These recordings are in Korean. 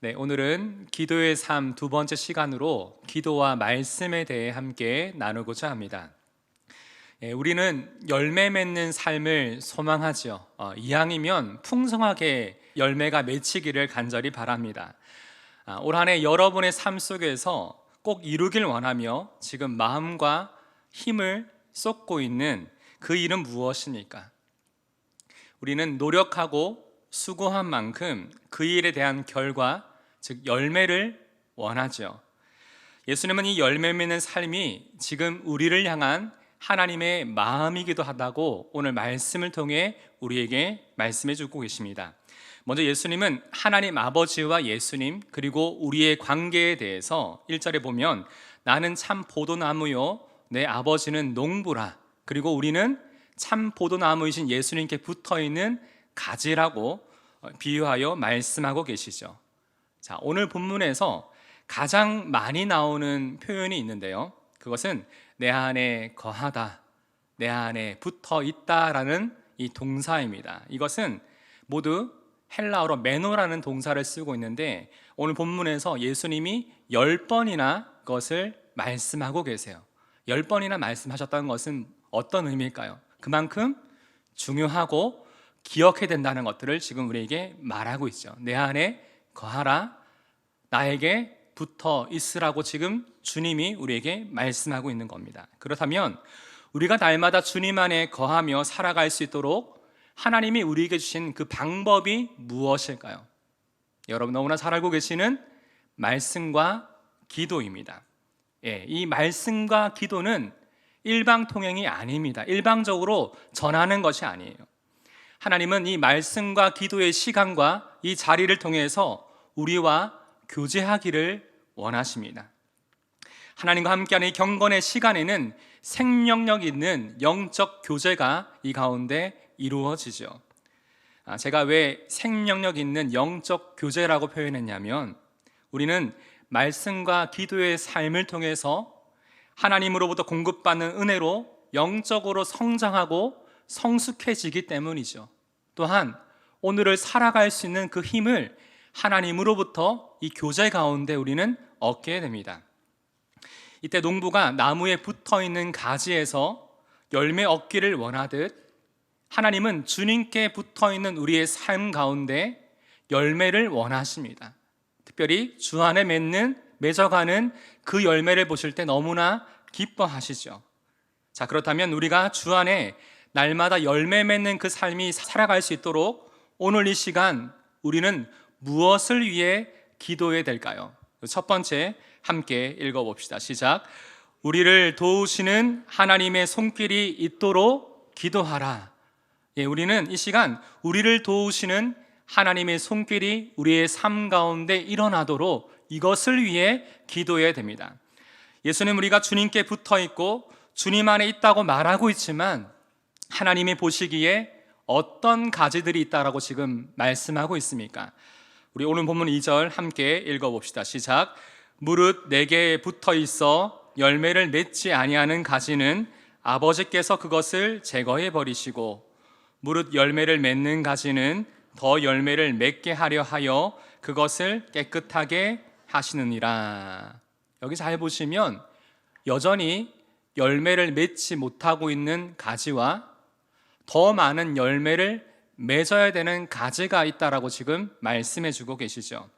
네, 오늘은 기도의 삶 두 번째 시간으로 기도와 말씀에 대해 함께 나누고자 합니다. 우리는 열매 맺는 삶을 소망하지요. 이왕이면 풍성하게 열매가 맺히기를 간절히 바랍니다. 올 한 해 여러분의 삶 속에서 꼭 이루길 원하며 지금 마음과 힘을 쏟고 있는 그 일은 무엇입니까? 우리는 노력하고 수고한 만큼 그 일에 대한 결과, 즉 열매를 원하죠. 예수님은 이 열매 맺는 삶이 지금 우리를 향한 하나님의 마음이기도 하다고 오늘 말씀을 통해 우리에게 말씀해 주고 계십니다. 먼저 예수님은 하나님 아버지와 예수님 그리고 우리의 관계에 대해서 1절에 보면 나는 참 포도나무요 내 아버지는 농부라, 그리고 우리는 참 포도나무이신 예수님께 붙어있는 가지라고 비유하여 말씀하고 계시죠. 자, 오늘 본문에서 가장 많이 나오는 표현이 있는데요, 그것은 내 안에 거하다, 내 안에 붙어 있다라는 이 동사입니다. 이것은 모두 헬라어로 메노라는 동사를 쓰고 있는데 오늘 본문에서 예수님이 10번이나 그것을 말씀하고 계세요. 10번이나 말씀하셨다는 것은 어떤 의미일까요? 그만큼 중요하고 기억해야 된다는 것들을 지금 우리에게 말하고 있죠. 내 안에 거하라, 나에게 붙어 있으라고 지금 주님이 우리에게 말씀하고 있는 겁니다. 그렇다면 우리가 날마다 주님 안에 거하며 살아갈 수 있도록 하나님이 우리에게 주신 그 방법이 무엇일까요? 여러분 너무나 잘 알고 계시는 말씀과 기도입니다. 이 말씀과 기도는 일방통행이 아닙니다. 일방적으로 전하는 것이 아니에요. 하나님은 이 말씀과 기도의 시간과 이 자리를 통해서 우리와 교제하기를 원하십니다. 하나님과 함께하는 이 경건의 시간에는 생명력 있는 영적 교제가 이 가운데 이루어지죠. 제가 왜 생명력 있는 영적 교제라고 표현했냐면, 우리는 말씀과 기도의 삶을 통해서 하나님으로부터 공급받는 은혜로 영적으로 성장하고 성숙해지기 때문이죠. 또한 오늘을 살아갈 수 있는 그 힘을 하나님으로부터 이 교제 가운데 우리는 얻게 됩니다. 이때 농부가 나무에 붙어있는 가지에서 열매 얻기를 원하듯 하나님은 주님께 붙어있는 우리의 삶 가운데 열매를 원하십니다. 특별히 주 안에 맺어가는 그 열매를 보실 때 너무나 기뻐하시죠. 자, 그렇다면 우리가 주 안에 날마다 열매 맺는 그 삶이 살아갈 수 있도록 오늘 이 시간 우리는 무엇을 위해 기도해야 될까요? 첫 번째 함께 읽어봅시다. 시작. 우리를 도우시는 하나님의 손길이 있도록 기도하라. 우리는 이 시간 우리를 도우시는 하나님의 손길이 우리의 삶 가운데 일어나도록 이것을 위해 기도해야 됩니다. 예수님, 우리가 주님께 붙어 있고 주님 안에 있다고 말하고 있지만 하나님이 보시기에 어떤 가지들이 있다라고 지금 말씀하고 있습니까? 우리 오늘 본문 2절 함께 읽어봅시다. 시작. 무릇 내게 붙어 있어 열매를 맺지 아니하는 가지는 아버지께서 그것을 제거해 버리시고 무릇 열매를 맺는 가지는 더 열매를 맺게 하려 하여 그것을 깨끗하게 하시느니라. 여기 잘 보시면 여전히 열매를 맺지 못하고 있는 가지와 더 많은 열매를 맺어야 되는 가지가 있다라고 지금 말씀해 주고 계시죠.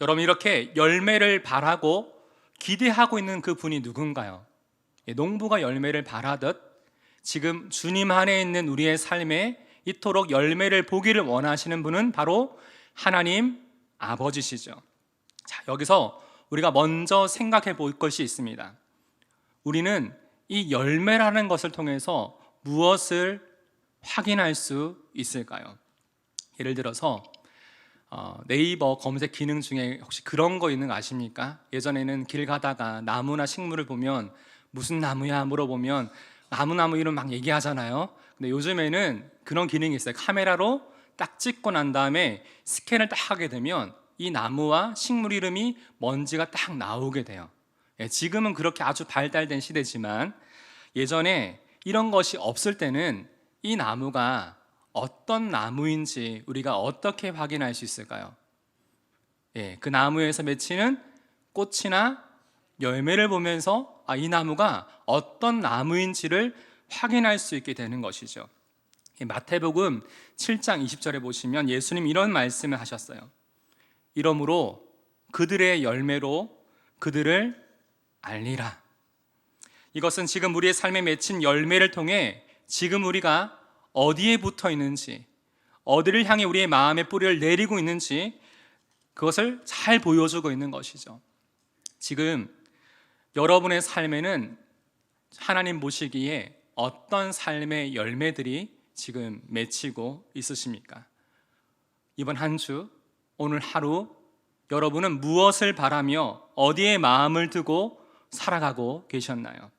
여러분, 이렇게 열매를 바라고 기대하고 있는 그 분이 누군가요? 농부가 열매를 바라듯 지금 주님 안에 있는 우리의 삶에 이토록 열매를 보기를 원하시는 분은 바로 하나님 아버지시죠. 자, 여기서 우리가 먼저 생각해 볼 것이 있습니다. 우리는 이 열매라는 것을 통해서 무엇을 확인할 수 있을까요? 예를 들어서 네이버 검색 기능 중에 혹시 그런 거 있는 거 아십니까? 예전에는 길 가다가 나무나 식물을 보면 무슨 나무야 물어보면 나무 이름 막 얘기하잖아요. 근데 요즘에는 그런 기능이 있어요. 카메라로 딱 찍고 난 다음에 스캔을 딱 하게 되면 이 나무와 식물 이름이 먼지가 딱 나오게 돼요. 지금은 그렇게 아주 발달된 시대지만 예전에 이런 것이 없을 때는 이 나무가 어떤 나무인지 우리가 어떻게 확인할 수 있을까요? 그 나무에서 맺히는 꽃이나 열매를 보면서 이 나무가 어떤 나무인지를 확인할 수 있게 되는 것이죠. 마태복음 7장 20절에 보시면 예수님 이런 말씀을 하셨어요. 이러므로 그들의 열매로 그들을 알리라. 이것은 지금 우리의 삶에 맺힌 열매를 통해 지금 우리가 어디에 붙어 있는지, 어디를 향해 우리의 마음의 뿌리를 내리고 있는지 그것을 잘 보여주고 있는 것이죠. 지금 여러분의 삶에는 하나님 보시기에 어떤 삶의 열매들이 지금 맺히고 있으십니까? 이번 한 주, 오늘 하루 여러분은 무엇을 바라며 어디에 마음을 두고 살아가고 계셨나요?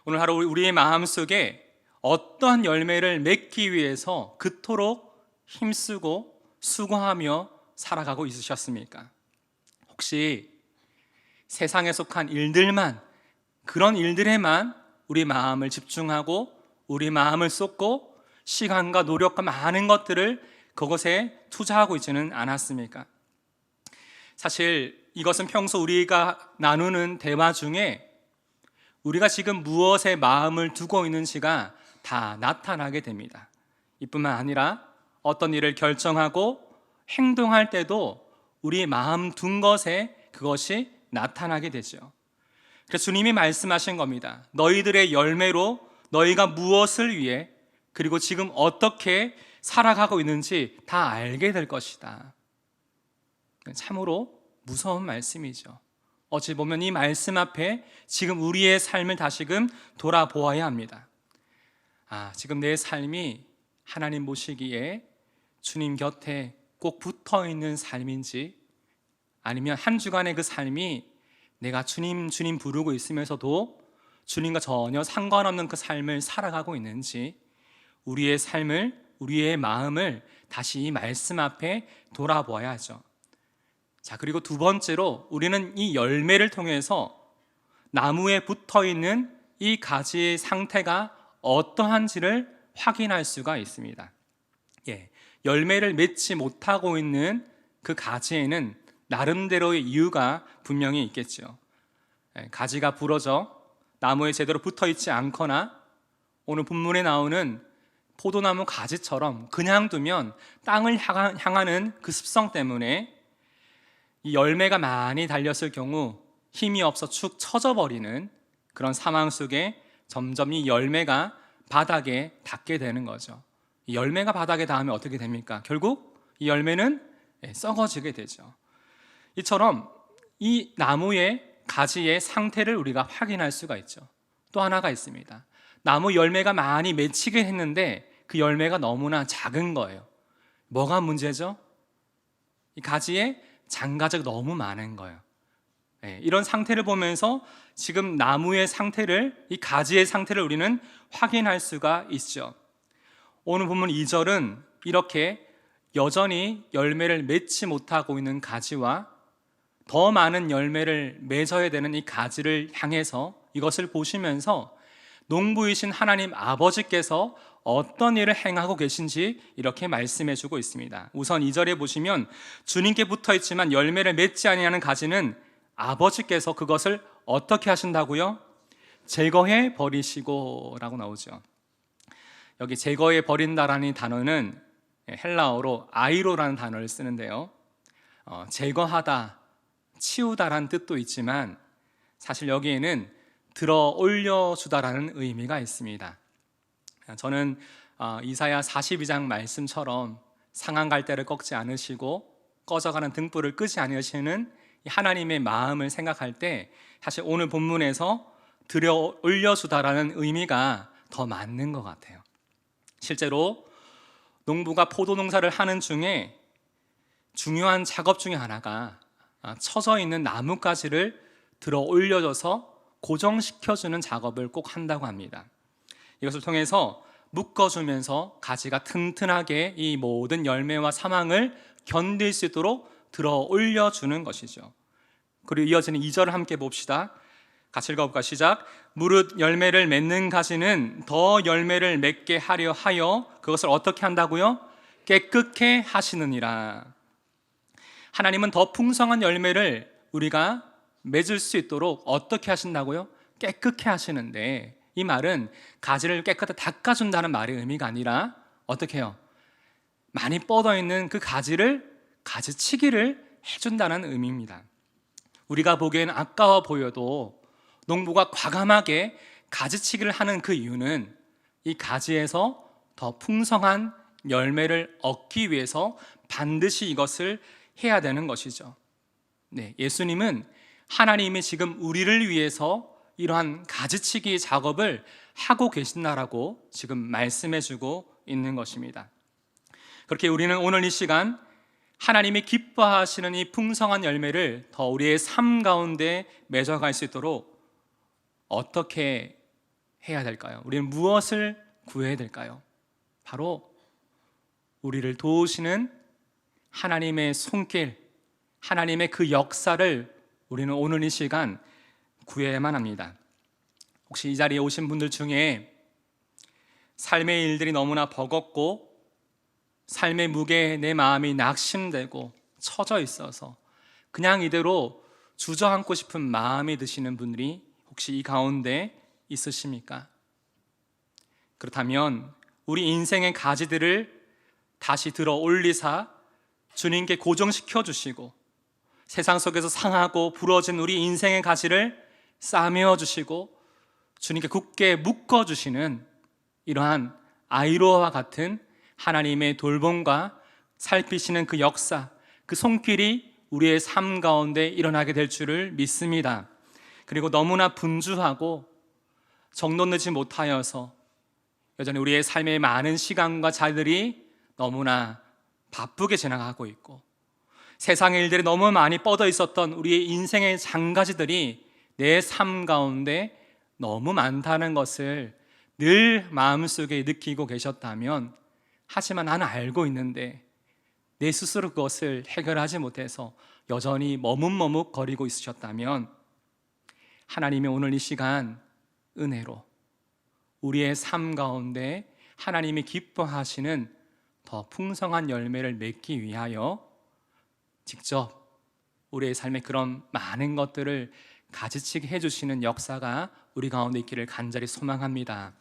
오늘 하루 우리의 마음속에 어떠한 열매를 맺기 위해서 그토록 힘쓰고 수고하며 살아가고 있으셨습니까? 혹시 세상에 속한 일들만, 그런 일들에만 우리 마음을 집중하고 우리 마음을 쏟고 시간과 노력과 많은 것들을 그것에 투자하고 있지는 않았습니까? 사실 이것은 평소 우리가 나누는 대화 중에 우리가 지금 무엇에 마음을 두고 있는지가 다 나타나게 됩니다. 이뿐만 아니라 어떤 일을 결정하고 행동할 때도 우리의 마음 둔 것에 그것이 나타나게 되죠. 그래서 주님이 말씀하신 겁니다. 너희들의 열매로 너희가 무엇을 위해 그리고 지금 어떻게 살아가고 있는지 다 알게 될 것이다. 참으로 무서운 말씀이죠. 어찌 보면 이 말씀 앞에 지금 우리의 삶을 다시금 돌아보아야 합니다. 지금 내 삶이 하나님 보시기에 주님 곁에 꼭 붙어 있는 삶인지, 아니면 한 주간의 그 삶이 내가 주님 부르고 있으면서도 주님과 전혀 상관없는 그 삶을 살아가고 있는지, 우리의 삶을, 우리의 마음을 다시 이 말씀 앞에 돌아보아야 하죠. 그리고 두 번째로 우리는 이 열매를 통해서 나무에 붙어 있는 이 가지의 상태가 어떠한지를 확인할 수가 있습니다. 열매를 맺지 못하고 있는 그 가지에는 나름대로의 이유가 분명히 있겠죠. 가지가 부러져 나무에 제대로 붙어 있지 않거나, 오늘 본문에 나오는 포도나무 가지처럼 그냥 두면 땅을 향하는 그 습성 때문에 이 열매가 많이 달렸을 경우 힘이 없어 축 처져 버리는 그런 상황 속에 점점 이 열매가 바닥에 닿게 되는 거죠. 이 열매가 바닥에 닿으면 어떻게 됩니까? 결국 이 열매는 썩어지게 되죠. 이처럼 이 나무의 가지의 상태를 우리가 확인할 수가 있죠. 또 하나가 있습니다. 나무 열매가 많이 맺히게 했는데 그 열매가 너무나 작은 거예요. 뭐가 문제죠? 이 가지에 장가지가 너무 많은 거예요. 이런 상태를 보면서 지금 나무의 상태를, 이 가지의 상태를 우리는 확인할 수가 있죠. 오늘 본문 2절은 이렇게 여전히 열매를 맺지 못하고 있는 가지와 더 많은 열매를 맺어야 되는 이 가지를 향해서 이것을 보시면서 농부이신 하나님 아버지께서 어떤 일을 행하고 계신지 이렇게 말씀해 주고 있습니다. 우선 2절에 보시면 주님께 붙어 있지만 열매를 맺지 아니하는 가지는 아버지께서 그것을 어떻게 하신다고요? 제거해 버리시고 라고 나오죠. 여기 제거해 버린다라는 단어는 헬라어로 아이로라는 단어를 쓰는데요, 제거하다, 치우다라는 뜻도 있지만 사실 여기에는 들어 올려주다라는 의미가 있습니다. 저는 이사야 42장 말씀처럼 상한 갈대를 꺾지 않으시고 꺼져가는 등불을 끄지 않으시는 하나님의 마음을 생각할 때 사실 오늘 본문에서 들어 올려주다라는 의미가 더 맞는 것 같아요. 실제로 농부가 포도 농사를 하는 중에 중요한 작업 중에 하나가 처져 있는 나뭇가지를 들어 올려줘서 고정시켜주는 작업을 꼭 한다고 합니다. 이것을 통해서 묶어주면서 가지가 튼튼하게 이 모든 열매와 사망을 견딜 수 있도록 들어 올려주는 것이죠. 그리고 이어지는 2절을 함께 봅시다. 같이 읽어볼까? 시작. 무릇 열매를 맺는 가지는 더 열매를 맺게 하려 하여 그것을 어떻게 한다고요? 깨끗게 하시느니라. 하나님은 더 풍성한 열매를 우리가 맺을 수 있도록 어떻게 하신다고요? 깨끗게 하시는데, 이 말은 가지를 깨끗하게 닦아준다는 말의 의미가 아니라 어떻게 해요? 많이 뻗어있는 그 가지를 가지치기를 해준다는 의미입니다. 우리가 보기에는 아까워 보여도 농부가 과감하게 가지치기를 하는 그 이유는 이 가지에서 더 풍성한 열매를 얻기 위해서 반드시 이것을 해야 되는 것이죠. 네, 예수님은 하나님이 지금 우리를 위해서 이러한 가지치기 작업을 하고 계신다라고 지금 말씀해주고 있는 것입니다. 그렇게 우리는 오늘 이 시간 하나님이 기뻐하시는 이 풍성한 열매를 더 우리의 삶 가운데 맺어갈 수 있도록 어떻게 해야 될까요? 우리는 무엇을 구해야 될까요? 바로 우리를 도우시는 하나님의 손길, 하나님의 그 역사를 우리는 오늘 이 시간 구해야만 합니다. 혹시 이 자리에 오신 분들 중에 삶의 일들이 너무나 버겁고 삶의 무게에 내 마음이 낙심되고 처져 있어서 그냥 이대로 주저앉고 싶은 마음이 드시는 분들이 혹시 이 가운데 있으십니까? 그렇다면 우리 인생의 가지들을 다시 들어 올리사 주님께 고정시켜 주시고 세상 속에서 상하고 부러진 우리 인생의 가지를 싸매어 주시고 주님께 굳게 묶어 주시는 이러한 아이로와 같은 하나님의 돌봄과 살피시는 그 역사, 그 손길이 우리의 삶 가운데 일어나게 될 줄을 믿습니다. 그리고 너무나 분주하고 정돈되지 못하여서 여전히 우리의 삶의 많은 시간과 자리들이 너무나 바쁘게 지나가고 있고 세상의 일들이 너무 많이 뻗어 있었던 우리의 인생의 장가지들이 내 삶 가운데 너무 많다는 것을 늘 마음속에 느끼고 계셨다면, 하지만 나는 알고 있는데 내 스스로 그것을 해결하지 못해서 여전히 머뭇머뭇거리고 있으셨다면, 하나님이 오늘 이 시간 은혜로 우리의 삶 가운데 하나님이 기뻐하시는 더 풍성한 열매를 맺기 위하여 직접 우리의 삶에 그런 많은 것들을 가지치게 해주시는 역사가 우리 가운데 있기를 간절히 소망합니다.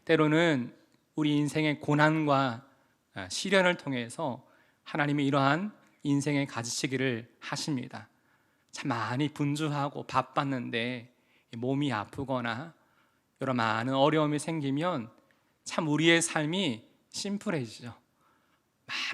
때로는 우리 인생의 고난과 시련을 통해서 하나님이 이러한 인생의 가지치기를 하십니다. 참 많이 분주하고 바빴는데 몸이 아프거나 여러 많은 어려움이 생기면 참 우리의 삶이 심플해지죠.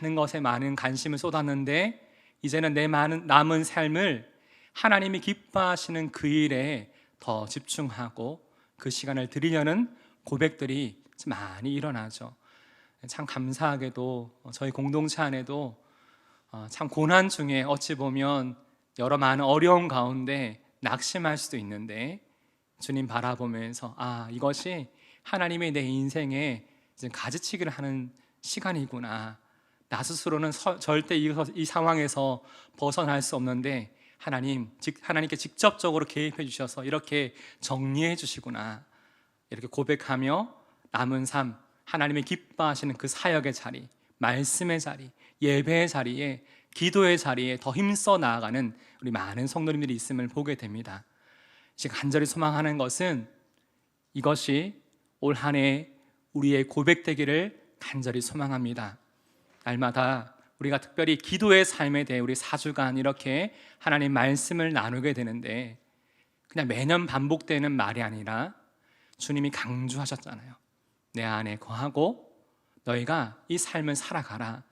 많은 것에 많은 관심을 쏟았는데 이제는 내 남은 삶을 하나님이 기뻐하시는 그 일에 더 집중하고 그 시간을 드리려는 고백들이 많이 일어나죠. 참 감사하게도 저희 공동체 안에도 참 고난 중에 어찌 보면 여러 많은 어려움 가운데 낙심할 수도 있는데, 주님 바라보면서 이것이 하나님의 내 인생에 가지치기를 하는 시간이구나, 나 스스로는 절대 이 상황에서 벗어날 수 없는데 하나님께 직접적으로 개입해 주셔서 이렇게 정리해 주시구나, 이렇게 고백하며 남은 삶, 하나님이 기뻐하시는 그 사역의 자리, 말씀의 자리, 예배의 자리에, 기도의 자리에 더 힘써 나아가는 우리 많은 성도님들이 있음을 보게 됩니다. 지금 간절히 소망하는 것은 이것이 올 한 해 우리의 고백되기를 간절히 소망합니다. 날마다 우리가 특별히 기도의 삶에 대해 우리 4주간 이렇게 하나님 말씀을 나누게 되는데, 그냥 매년 반복되는 말이 아니라 주님이 강조하셨잖아요. 내 안에 거하고 너희가 이 삶을 살아가라.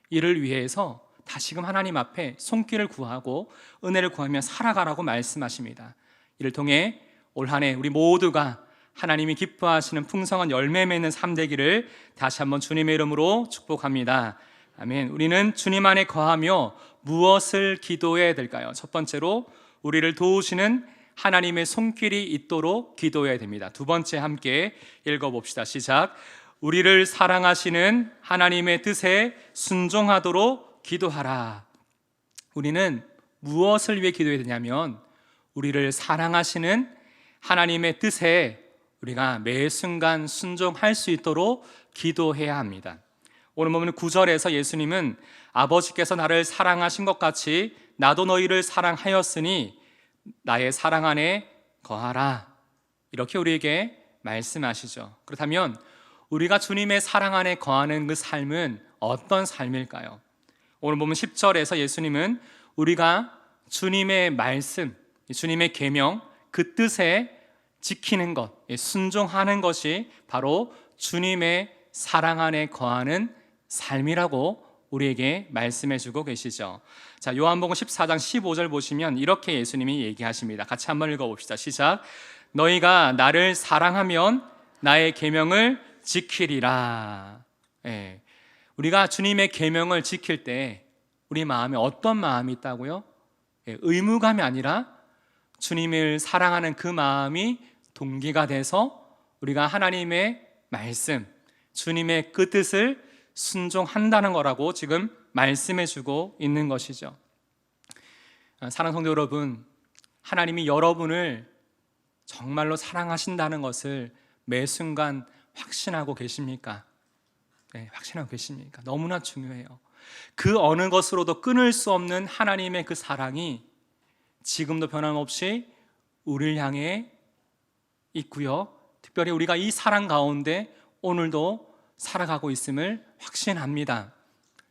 이를 위해서 다시금 하나님 앞에 손길을 구하고 은혜를 구하며 살아가라고 말씀하십니다. 이를 통해 올 한 해 우리 모두가 하나님이 기뻐하시는 풍성한 열매 맺는 삶 되기를 다시 한번 주님의 이름으로 축복합니다. 아멘. 우리는 주님 안에 거하며 무엇을 기도해야 될까요? 첫 번째로 우리를 도우시는 하나님의 손길이 있도록 기도해야 됩니다. 두 번째 함께 읽어봅시다. 시작. 우리를 사랑하시는 하나님의 뜻에 순종하도록 기도하라. 우리는 무엇을 위해 기도해야 되냐면, 우리를 사랑하시는 하나님의 뜻에 우리가 매 순간 순종할 수 있도록 기도해야 합니다. 오늘 보면 9절에서 예수님은 아버지께서 나를 사랑하신 것 같이 나도 너희를 사랑하였으니 나의 사랑 안에 거하라, 이렇게 우리에게 말씀하시죠. 그렇다면 우리가 주님의 사랑 안에 거하는 그 삶은 어떤 삶일까요? 오늘 보면 10절에서 예수님은 우리가 주님의 말씀, 주님의 계명, 그 뜻에 지키는 것, 순종하는 것이 바로 주님의 사랑 안에 거하는 삶이라고 우리에게 말씀해 주고 계시죠. 자, 요한복음 14장 15절 보시면 이렇게 예수님이 얘기하십니다. 같이 한번 읽어봅시다. 시작. 너희가 나를 사랑하면 나의 계명을 지키리라. 예, 우리가 주님의 계명을 지킬 때 우리 마음에 어떤 마음이 있다고요? 예, 의무감이 아니라 주님을 사랑하는 그 마음이 동기가 돼서 우리가 하나님의 말씀, 주님의 그 뜻을 순종한다는 거라고 지금 말씀해 주고 있는 것이죠. 사랑하는 성도 여러분, 하나님이 여러분을 정말로 사랑하신다는 것을 매 순간 확신하고 계십니까? 네, 확신하고 계십니까? 너무나 중요해요. 그 어느 것으로도 끊을 수 없는 하나님의 그 사랑이 지금도 변함없이 우리를 향해 있고요, 특별히 우리가 이 사랑 가운데 오늘도 살아가고 있음을 확신합니다.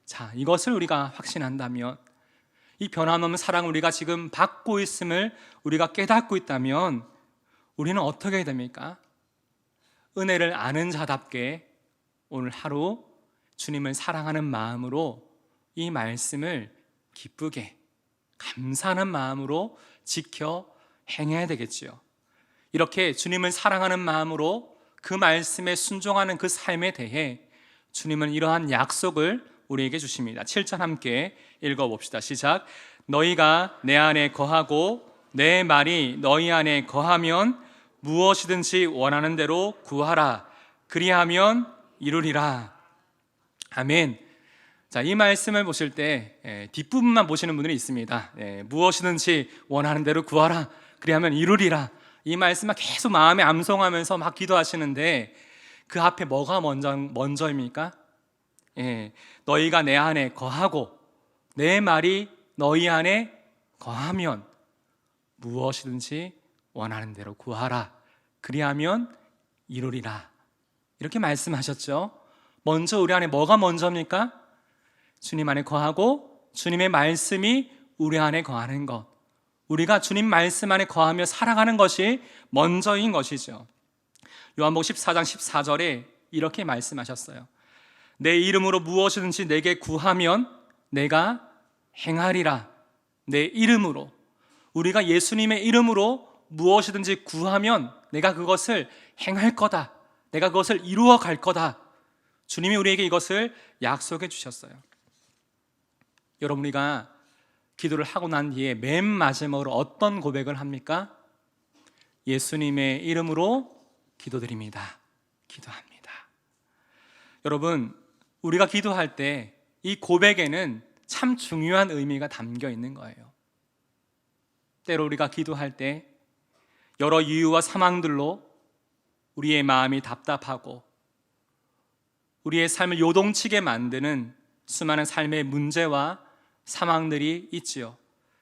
자, 이것을 우리가 확신한다면, 이 변함없는 사랑을 우리가 지금 받고 있음을 우리가 깨닫고 있다면 우리는 어떻게 해야 됩니까? 은혜를 아는 자답게 오늘 하루 주님을 사랑하는 마음으로 이 말씀을 기쁘게 감사하는 마음으로 지켜 행해야 되겠지요. 이렇게 주님을 사랑하는 마음으로 그 말씀에 순종하는 그 삶에 대해 주님은 이러한 약속을 우리에게 주십니다. 7절 함께 읽어봅시다. 시작. 너희가 내 안에 거하고 내 말이 너희 안에 거하면 무엇이든지 원하는 대로 구하라, 그리하면 이루리라. 아멘. 자, 이 말씀을 보실 때 뒷부분만 보시는 분들이 있습니다. 무엇이든지 원하는 대로 구하라, 그리하면 이루리라. 이 말씀만 계속 마음에 암송하면서 막 기도하시는데 그 앞에 뭐가 먼저입니까? 너희가 내 안에 거하고 내 말이 너희 안에 거하면 무엇이든지 원하는 대로 구하라, 그리하면 이루리라, 이렇게 말씀하셨죠. 먼저 우리 안에 뭐가 먼저입니까? 주님 안에 거하고 주님의 말씀이 우리 안에 거하는 것, 우리가 주님 말씀 안에 거하며 살아가는 것이 먼저인 것이죠. 요한복음 14장 14절에 이렇게 말씀하셨어요. 내 이름으로 무엇이든지 내게 구하면 내가 행하리라. 내 이름으로, 우리가 예수님의 이름으로 무엇이든지 구하면 내가 그것을 행할 거다, 내가 그것을 이루어 갈 거다. 주님이 우리에게 이것을 약속해 주셨어요. 여러분, 우리가 기도를 하고 난 뒤에 맨 마지막으로 어떤 고백을 합니까? 예수님의 이름으로 기도드립니다, 기도합니다. 여러분, 우리가 기도할 때 이 고백에는 참 중요한 의미가 담겨 있는 거예요. 때로 우리가 기도할 때 여러 이유와 상황들로 우리의 마음이 답답하고 우리의 삶을 요동치게 만드는 수많은 삶의 문제와 상황들이 있지요.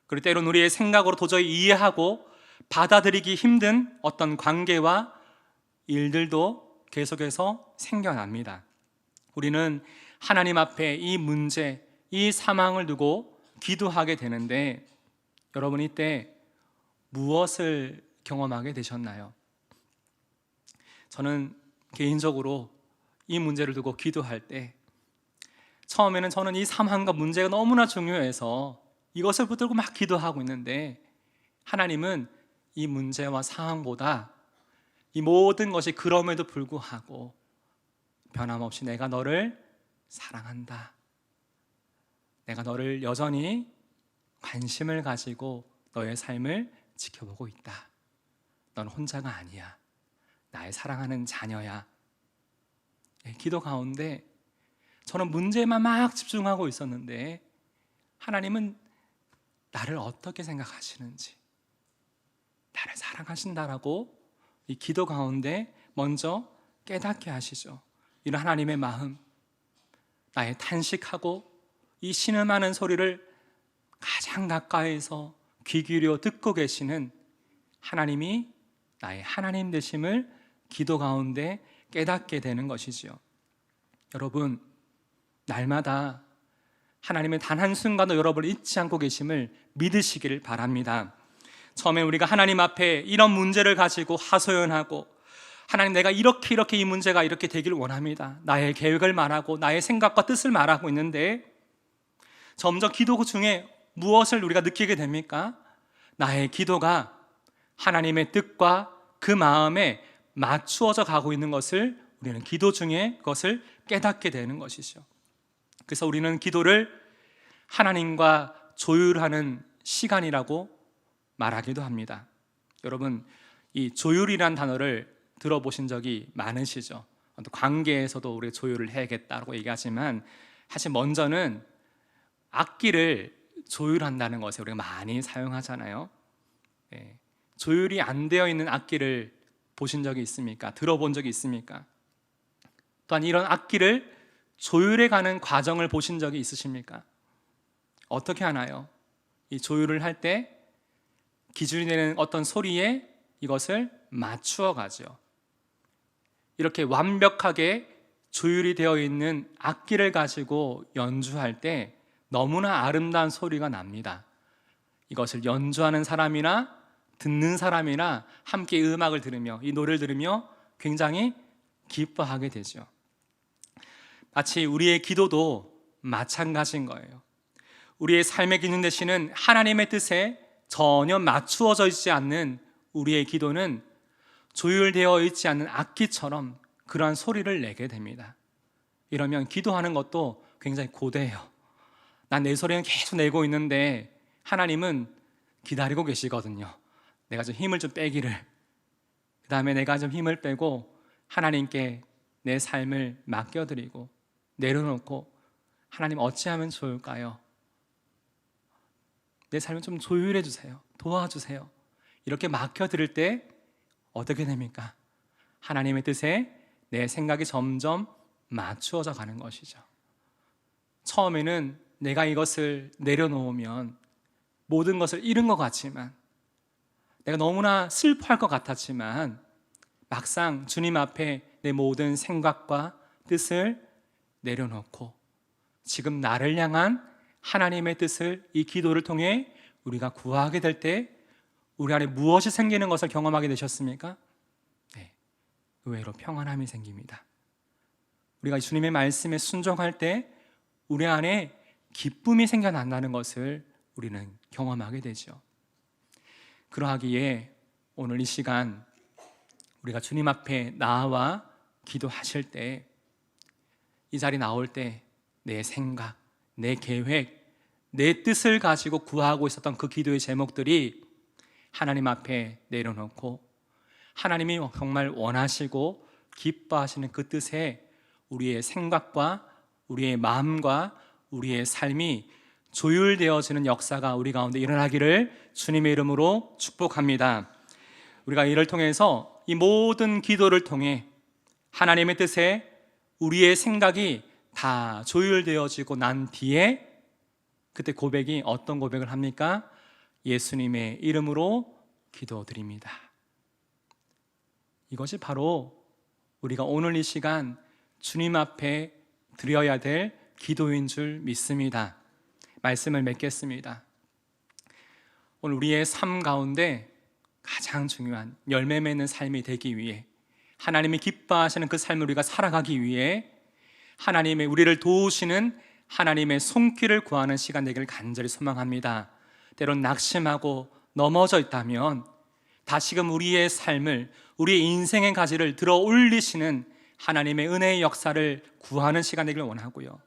그리고 때로는 우리의 생각으로 도저히 이해하고 받아들이기 힘든 어떤 관계와 일들도 계속해서 생겨납니다. 우리는 하나님 앞에 이 문제, 이 상황을 두고 기도하게 되는데, 여러분 이때 무엇을 경험하게 되셨나요? 저는 개인적으로 이 문제를 두고 기도할 때 처음에는 저는 이 상황과 문제가 너무나 중요해서 이것을 붙들고 막 기도하고 있는데, 하나님은 이 문제와 상황보다 이 모든 것이 그럼에도 불구하고 변함없이 내가 너를 사랑한다, 내가 너를 여전히 관심을 가지고 너의 삶을 지켜보고 있다, 넌 혼자가 아니야, 나의 사랑하는 자녀야. 기도 가운데 저는 문제만 막 집중하고 있었는데 하나님은 나를 어떻게 생각하시는지, 나를 사랑하신다라고 이 기도 가운데 먼저 깨닫게 하시죠. 이런 하나님의 마음, 나의 탄식하고 이 신음하는 소리를 가장 가까이서 귀 기울여 듣고 계시는 하나님이 나의 하나님 되심을 기도 가운데 깨닫게 되는 것이지요. 여러분, 날마다 하나님의 단 한순간도 여러분을 잊지 않고 계심을 믿으시기를 바랍니다. 처음에 우리가 하나님 앞에 이런 문제를 가지고 하소연하고, 하나님, 내가 이렇게 이 문제가 이렇게 되기를 원합니다, 나의 계획을 말하고 나의 생각과 뜻을 말하고 있는데, 점점 기도 중에 무엇을 우리가 느끼게 됩니까? 나의 기도가 하나님의 뜻과 그 마음에 맞추어져 가고 있는 것을 우리는 기도 중에 그것을 깨닫게 되는 것이죠. 그래서 우리는 기도를 하나님과 조율하는 시간이라고 말하기도 합니다. 여러분, 이 조율이란 단어를 들어보신 적이 많으시죠? 관계에서도 우리가 조율을 해야겠다고 얘기하지만, 사실 먼저는 악기를 조율한다는 것에 우리가 많이 사용하잖아요. 조율이 안 되어 있는 악기를 보신 적이 있습니까? 들어본 적이 있습니까? 또한 이런 악기를 조율해가는 과정을 보신 적이 있으십니까? 어떻게 하나요? 이 조율을 할 때 기준이 되는 어떤 소리에 이것을 맞추어 가죠. 이렇게 완벽하게 조율이 되어 있는 악기를 가지고 연주할 때 너무나 아름다운 소리가 납니다. 이것을 연주하는 사람이나 듣는 사람이나 함께 음악을 들으며 이 노래를 들으며 굉장히 기뻐하게 되죠. 마치 우리의 기도도 마찬가지인 거예요. 우리의 삶의 기준 되시는 하나님의 뜻에 전혀 맞추어져 있지 않는 우리의 기도는 조율되어 있지 않는 악기처럼 그러한 소리를 내게 됩니다. 이러면 기도하는 것도 굉장히 고되해요. 난 내 소리는 계속 내고 있는데 하나님은 기다리고 계시거든요. 내가 좀 힘을 좀 빼기를. 그 다음에 내가 좀 힘을 빼고 하나님께 내 삶을 맡겨드리고 내려놓고, 하나님 어찌하면 좋을까요? 내 삶을 좀 조율해 주세요, 도와주세요. 이렇게 맡겨드릴 때 어떻게 됩니까? 하나님의 뜻에 내 생각이 점점 맞추어져 가는 것이죠. 처음에는 내가 이것을 내려놓으면 모든 것을 잃은 것 같지만, 내가 너무나 슬퍼할 것 같았지만, 막상 주님 앞에 내 모든 생각과 뜻을 내려놓고 지금 나를 향한 하나님의 뜻을 이 기도를 통해 우리가 구하게 될 때 우리 안에 무엇이 생기는 것을 경험하게 되셨습니까? 네, 의외로 평안함이 생깁니다. 우리가 주님의 말씀에 순종할 때 우리 안에 기쁨이 생겨난다는 것을 우리는 경험하게 되죠. 그러하기에 오늘 이 시간 우리가 주님 앞에 나와 기도하실 때, 이 자리 나올 때 내 생각, 내 계획, 내 뜻을 가지고 구하고 있었던 그 기도의 제목들이 하나님 앞에 내려놓고, 하나님이 정말 원하시고 기뻐하시는 그 뜻에 우리의 생각과 우리의 마음과 우리의 삶이 조율되어지는 역사가 우리 가운데 일어나기를 주님의 이름으로 축복합니다. 우리가 이를 통해서, 이 모든 기도를 통해 하나님의 뜻에 우리의 생각이 다 조율되어지고 난 뒤에 그때 고백이 어떤 고백을 합니까? 예수님의 이름으로 기도드립니다. 이것이 바로 우리가 오늘 이 시간 주님 앞에 드려야 될 기도인 줄 믿습니다. 말씀을 맺겠습니다. 오늘 우리의 삶 가운데 가장 중요한 열매 맺는 삶이 되기 위해, 하나님이 기뻐하시는 그 삶을 우리가 살아가기 위해 하나님의 우리를 도우시는 하나님의 손길을 구하는 시간 되기를 간절히 소망합니다. 때론 낙심하고 넘어져 있다면 다시금 우리의 삶을, 우리의 인생의 가지를 들어 올리시는 하나님의 은혜의 역사를 구하는 시간 되기를 원하고요,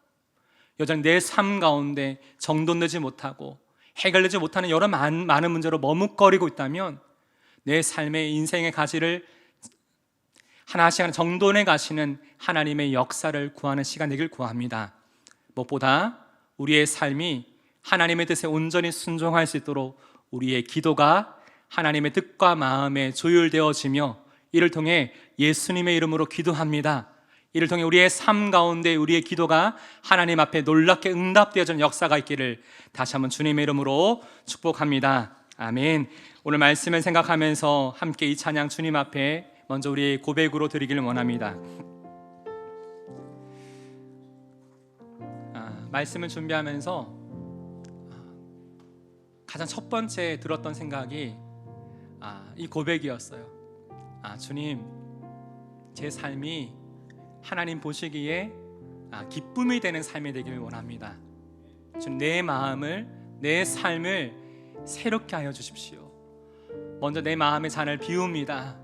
여전히 내 삶 가운데 정돈되지 못하고 해결되지 못하는 여러 많은 문제로 머뭇거리고 있다면 내 삶의 인생의 가지를 하나씩 정돈해 가시는 하나님의 역사를 구하는 시간 되길 구합니다. 무엇보다 우리의 삶이 하나님의 뜻에 온전히 순종할 수 있도록 우리의 기도가 하나님의 뜻과 마음에 조율되어지며, 이를 통해 예수님의 이름으로 기도합니다, 이를 통해 우리의 삶 가운데 우리의 기도가 하나님 앞에 놀랍게 응답되어지는 역사가 있기를 다시 한번 주님의 이름으로 축복합니다. 아멘. 오늘 말씀을 생각하면서 함께 이 찬양 주님 앞에 먼저 우리의 고백으로 드리기를 원합니다. 말씀을 준비하면서 가장 첫 번째 들었던 생각이 이 고백이었어요. 주님, 제 삶이 하나님 보시기에 기쁨이 되는 삶이 되기를 원합니다. 주님, 내 마음을, 내 삶을 새롭게 하여 주십시오. 먼저 내 마음의 잔을 비웁니다.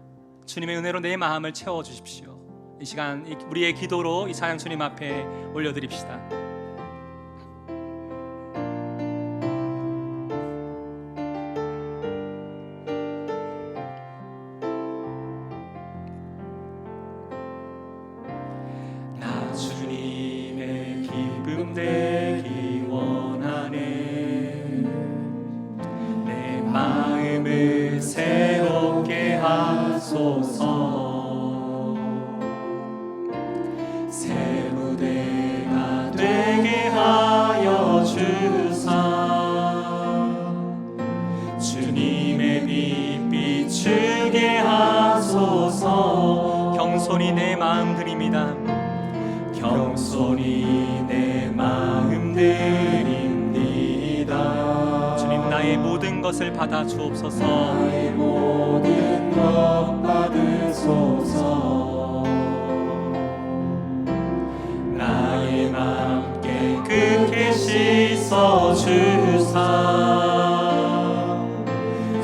주님의 은혜로 내 마음을 채워 주십시오. 이 시간 우리의 기도로 이 찬양 주님 앞에 올려드립시다. 주님의 기쁨 되기 원하네. 내 마음을 새롭게 하소서. 새 무대가 되게 하여 주사. 주님의 빛 비추게 하소서. 경손히 내 마음 드립니다. 경손히 내 마음 드립니다. 주님, 나의 모든 것을 받아 주옵소서. 나의 모든 것 받으소서. 나의 마음 깨끗게 씻어 주사.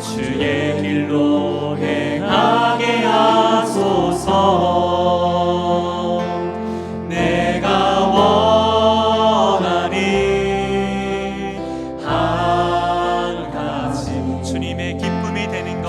주의 길로 행하게 하소서. 내가 원하는 한 가지. 주님의 기쁨이 되는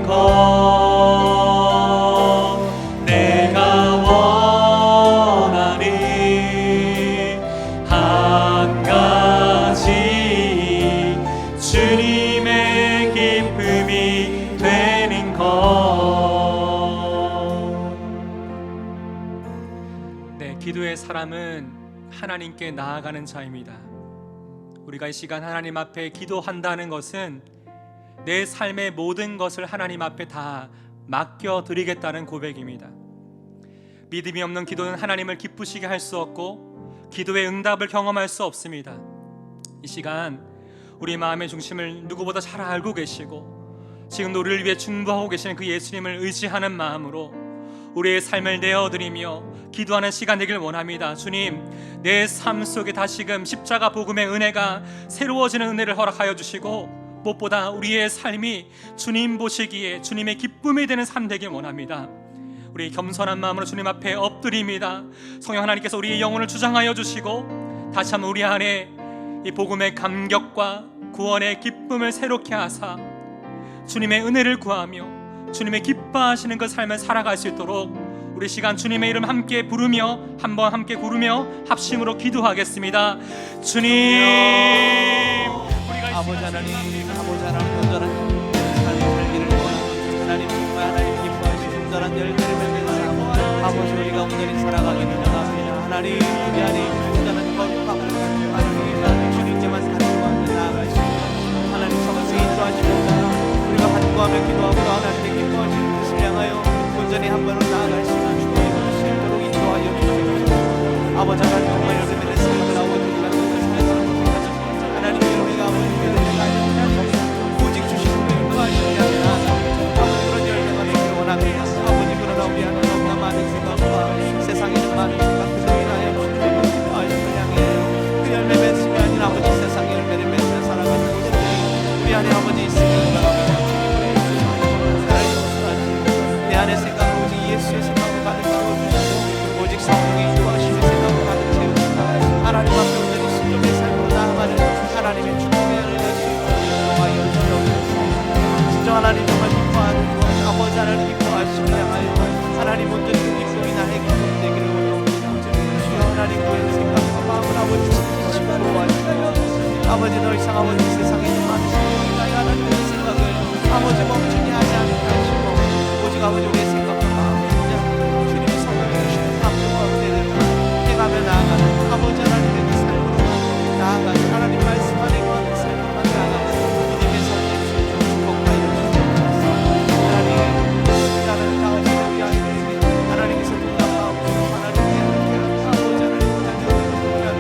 것. 내가 원하는 한 가지. 주님의 기쁨이 되는 것. 기도의 사람은 하나님께 나아가는 자입니다. 우리가 이 시간 하나님 앞에 기도한다는 것은 내 삶의 모든 것을 하나님 앞에 다 맡겨드리겠다는 고백입니다. 믿음이 없는 기도는 하나님을 기쁘시게 할 수 없고 기도의 응답을 경험할 수 없습니다. 이 시간 우리 마음의 중심을 누구보다 잘 알고 계시고 지금 우리를 위해 중보하고 계시는 그 예수님을 의지하는 마음으로 우리의 삶을 내어드리며 기도하는 시간 되길 원합니다. 주님, 내 삶 속에 다시금 십자가 복음의 은혜가 새로워지는 은혜를 허락하여 주시고 무엇보다 우리의 삶이 주님 보시기에 주님의 기쁨이 되는 삶 되길 원합니다. 우리 겸손한 마음으로 주님 앞에 엎드립니다. 성령 하나님께서 우리의 영혼을 주장하여 주시고 다시 한번 우리 안에 이 복음의 감격과 구원의 기쁨을 새롭게 하사 주님의 은혜를 구하며 주님의 기뻐하시는 그 삶을 살아갈 수 있도록 우리 시간 주님의 이름 함께 부르며 한번 함께 부르며 합심으로 기도하겠습니다. 주님, 우리가 아버지 하나님, 아버지 하나님, 온전한 삶을 살기를 원하는 하나님, 정말 하나님 기뻐하시는 온전한 열매를 맺는 아버지, 우리가 온전히 살아가기를 원합니다. 하나님, 우리 안에 온전한 거룩함을 하나님, 주님께만 간구하며 나아가시고 하나님 성령이 인도하시고 우리가 간구하며 기도하고 하나님께 기뻐하시는 뜻을 향하여 온전히 한 번으로 나아갈 시간 주님 수 있도록 인도하여 주시옵소서. 아버지 하나님, 정말 열매를 쓰는 아버지가 하나님 우리가 아버지께 은혜가 오직 주시는 그 인도하시기 위하여 아버지 그런 열매가 되기를 원합니다. 아버지, 그러나 우리 안에 너무나 많은 생각과 세상에 있는 많은 생각 그로 인하여 주님의 인도하심을 향해 그 열매 맺음이 아닌 아버지 세상의 열매를 맺으며 살아가는 것인데 우리 안에 아버지 있으니 원합니다. 마음을 아버지 지키시고 도와주시고 아버지 더 이상 아버지 세상에 많은 생각이 나야 하는 생각을 아버지 멈추게 하지 않게 하시고 오직 아버지 우리의 생각과 마음을 그냥 주님이 성령해 주시는 감동과 은혜를 해가며 나아가는 아버지 하나님의 그 삶으로만 나아가는 하나님 말씀 안에 거하는 삶으로만 나아가는 믿음의 삶의 주님 축복하여 주시옵소서. 하나님 나라를 다하시는 우리 아이들에게 하나님께서 응답하옵시고 하나님께 아버지 하나님 자녀들을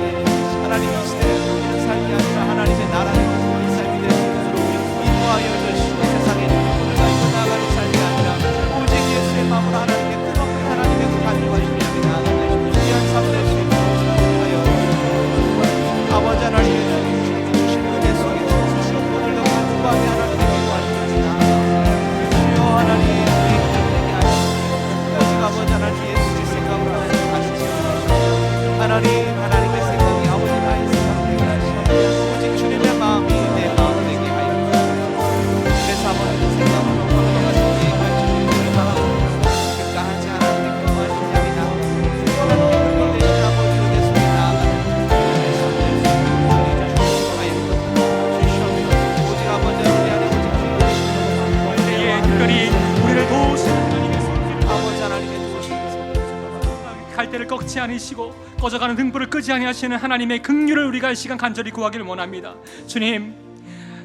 하나님 이 시대에 이런 삶이 아니라 하나님의 나라의 이 삶이 되는 것으로 인도하여 주시고 세상에 오늘 가지고 나아가는 삶이 아니라 오직 예수의 마음으로 하나님께 뜨겁게 하나님의 그 간절과 주님께 나아가는 귀한 삶 될 수 있도록 축복하여 주시옵소서. 아버지 하나님의 주신 은혜 속에 오늘도 간구하게 하나님께 기도하십니다. 주여 하나님 우리 힘들게 하시고 오직 아버지 하나님 예수의 생각으로 하나님 하시옵소서. 하나님의 생각이 아버지 나의 생각 되게 하시고 오직 주님의 마음이 내 마음 되게 하여 주시옵소서. 그래서 아버지 생각으로 내가 주님의 가르쳐주시기를 바라고 끝까지 하나님께 기도하신 자리 나오고 하나님의 되신 아버지 은혜 속에 나아가는 주님의 삶을 하여 주시옵소서. 오직 아버지 우리 안에 오직 주님의 예, 특별히 우리를 도우시는 아버지 하나님의 도우심을 갈대를 꺾지 않으시고 꺼져가는 등불을 끄지 아니하시는 하나님의 긍휼을 우리가 이 시간 간절히 구하기를 원합니다. 주님,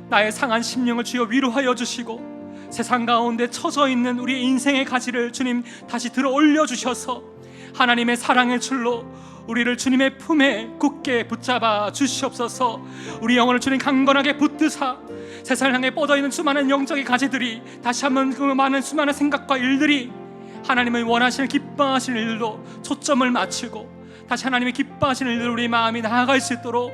나의 상한 심령을 주여 위로하여 주시고 세상 가운데 처져 있는 우리 인생의 가지를 주님 다시 들어 올려 주셔서 하나님의 사랑의 줄로 우리를 주님의 품에 굳게 붙잡아 주시옵소서. 우리 영혼을 주님 강건하게 붙드사 세상을 향해 뻗어있는 수많은 영적인 가지들이 다시 한번 그 많은 수많은 생각과 일들이 하나님의 원하시는 기뻐하시는 일로 초점을 맞추고 다시 하나님의 기뻐하시는 일로 우리 마음이 나아갈 수 있도록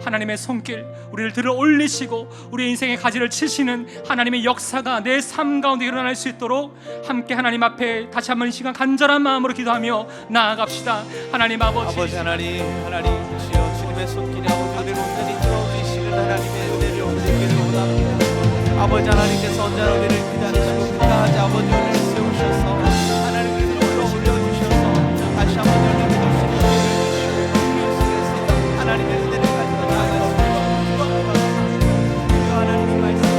하나님의 손길 우리를 들어 올리시고 우리 인생의 가지를 치시는 하나님의 역사가 내 삶 가운데 일어날 수 있도록 함께 하나님 앞에 다시 한번 이 시간 간절한 마음으로 기도하며 나아갑시다. 하나님 아버지 하나님 주여 주님의 손길이 아버지 우리를 온전히 들어오시는 하나님의 은혜를 온전히 원합니다. 아버지 하나님께서 언제나 우리를 기다리시고 끝까지 아버지 우리를 세우셔서 하나님 우리를 올려주셔서 다시 한번 열린 믿음으로 주시고 하나님의 은혜를 가지고 나아가시고 하나님의 말씀을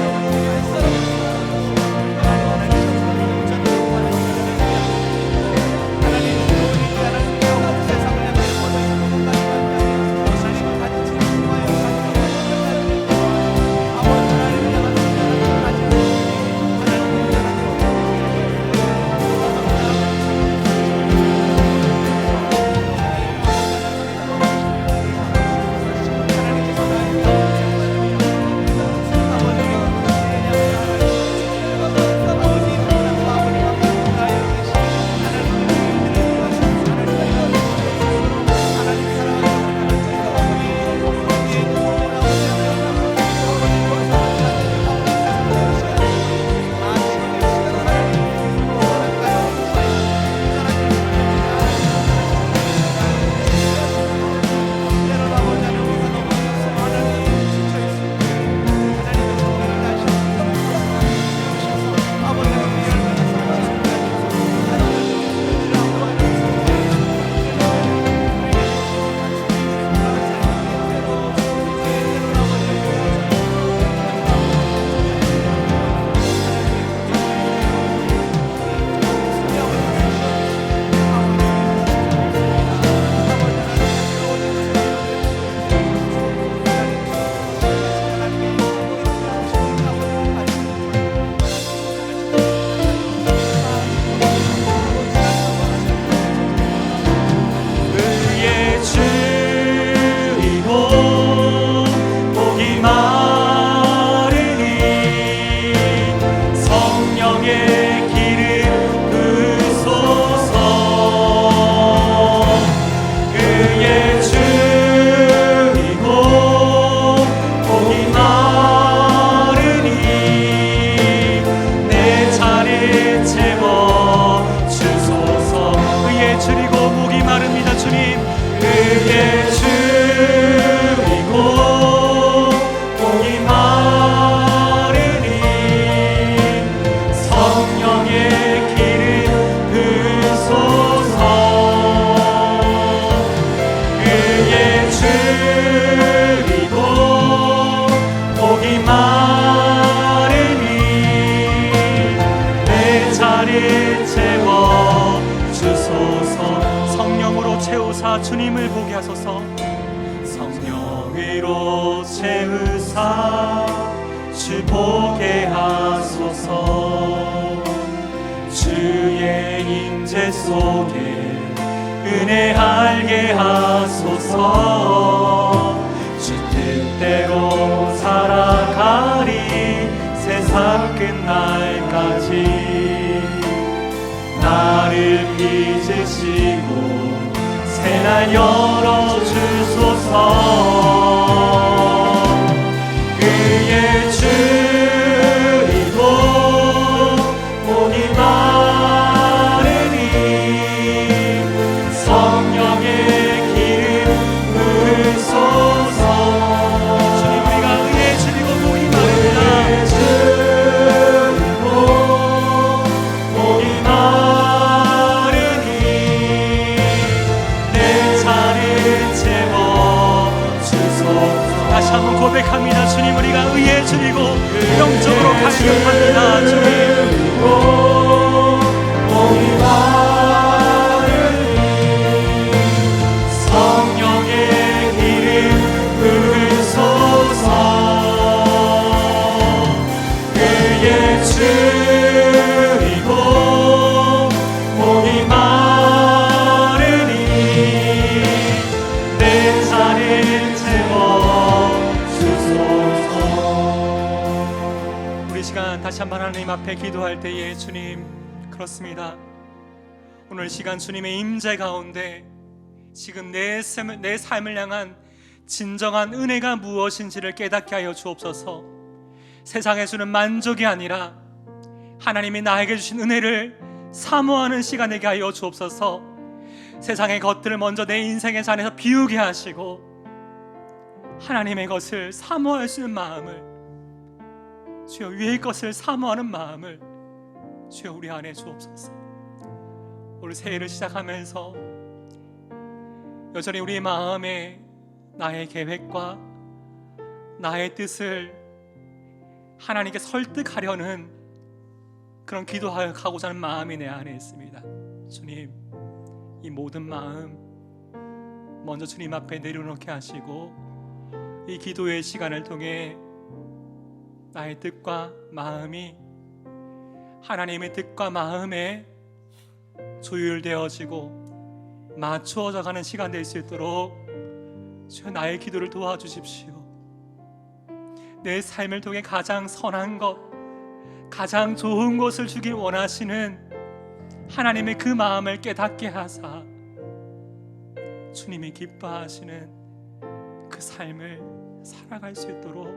주님을 보게 하소서. 성령으로 채우사 주 보게 하소서. 주의 임재 속에 은혜 알게 하소서. 주 뜻대로 살아가리 세상 끝날까지. 나를 빚으시고 새날 열어주소서. 그의 주이고 목이 마르니 성령의 기름 부으소서. 주님, 우리가 의에 주리고 목이 마릅니다. 목이 마르니 내 잔을 채워주소서. 다시 한번 고백합니다. 주님, 우리가 의에 주리고 영적으로 갈급합니다. 주님, 목이 마르니 성령의 기름 부으소서. 그의 주이고 목이 마르니 내 잔을 채워주소서. 우리 시간 다시 한번 하나님 앞에 기도할 때에 주님, 그렇습니다. 오늘 시간 주님의 임재 가운데 지금 내 삶을 향한 진정한 은혜가 무엇인지를 깨닫게 하여 주옵소서. 세상에 주는 만족이 아니라 하나님이 나에게 주신 은혜를 사모하는 시간 되게 하여 주옵소서. 세상의 것들을 먼저 내 인생의 잔에서 비우게 하시고 하나님의 것을 사모할 수 있는 마음을, 주여 위의 것을 사모하는 마음을 주여 우리 안에 주옵소서. 오늘 새해를 시작하면서 여전히 우리 마음에 나의 계획과 나의 뜻을 하나님께 설득하려는 그런 기도하고자 하는 마음이 내 안에 있습니다. 주님, 이 모든 마음 먼저 주님 앞에 내려놓게 하시고 이 기도의 시간을 통해 나의 뜻과 마음이 하나님의 뜻과 마음에 조율되어지고 맞추어져 가는 시간 될 수 있도록 주여 나의 기도를 도와주십시오. 내 삶을 통해 가장 선한 것, 가장 좋은 것을 주길 원하시는 하나님의 그 마음을 깨닫게 하사 주님이 기뻐하시는 그 삶을 살아갈 수 있도록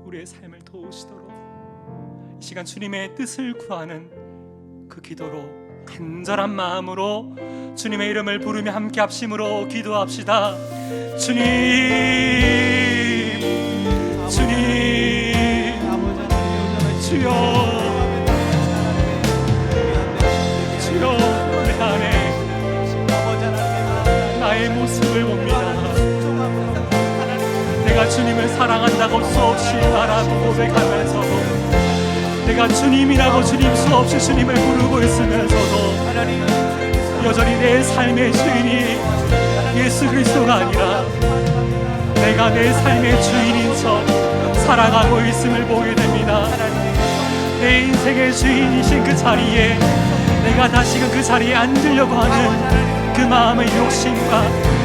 우리의 삶을 도우시도록 이 시간 주님의 뜻을 구하는 그 기도로 간절한 마음으로 주님의 이름을 부르며 함께 합심으로 기도합시다. 주님, 주님, 주여, 주여, 내 안에 나의 모습을 봅니다. 내가 주님을 사랑한다고 수없이 말하고 고백하면서도, 내가 주님이라고 주님 수없이 주님을 부르고 있으면서도 여전히 내 삶의 주인이 예수 그리스도가 아니라 내가 내 삶의 주인인 척 살아가고 있음을 보게 됩니다. 내 인생의 주인이신 그 자리에 내가 다시금 그 자리에 앉으려고 하는 그 마음의 욕심과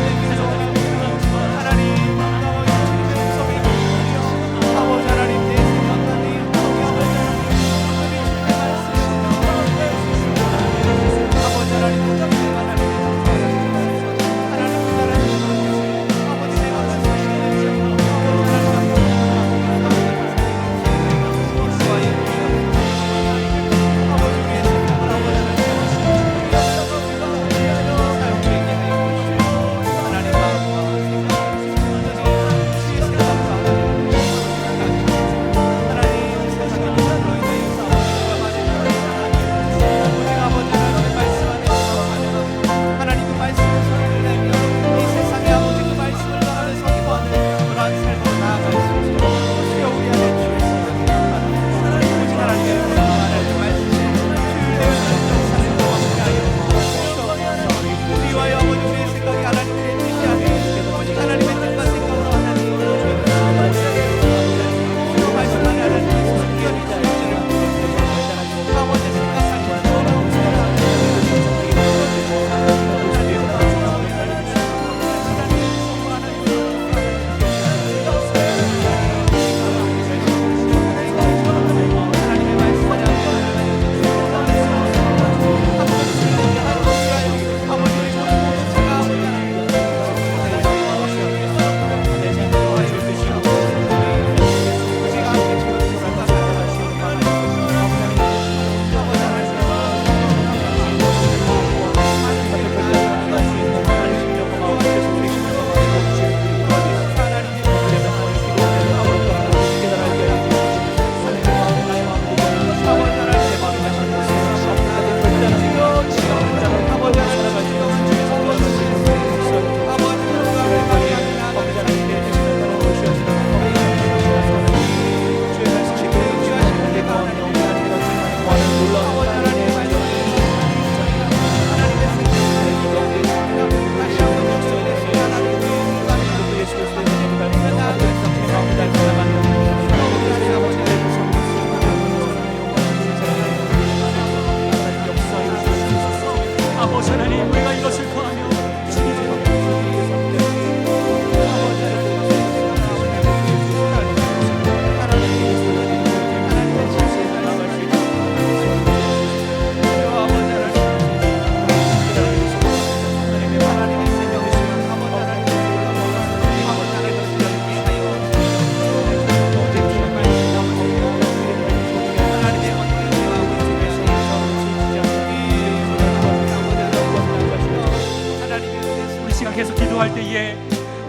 생각해서 기도할 때에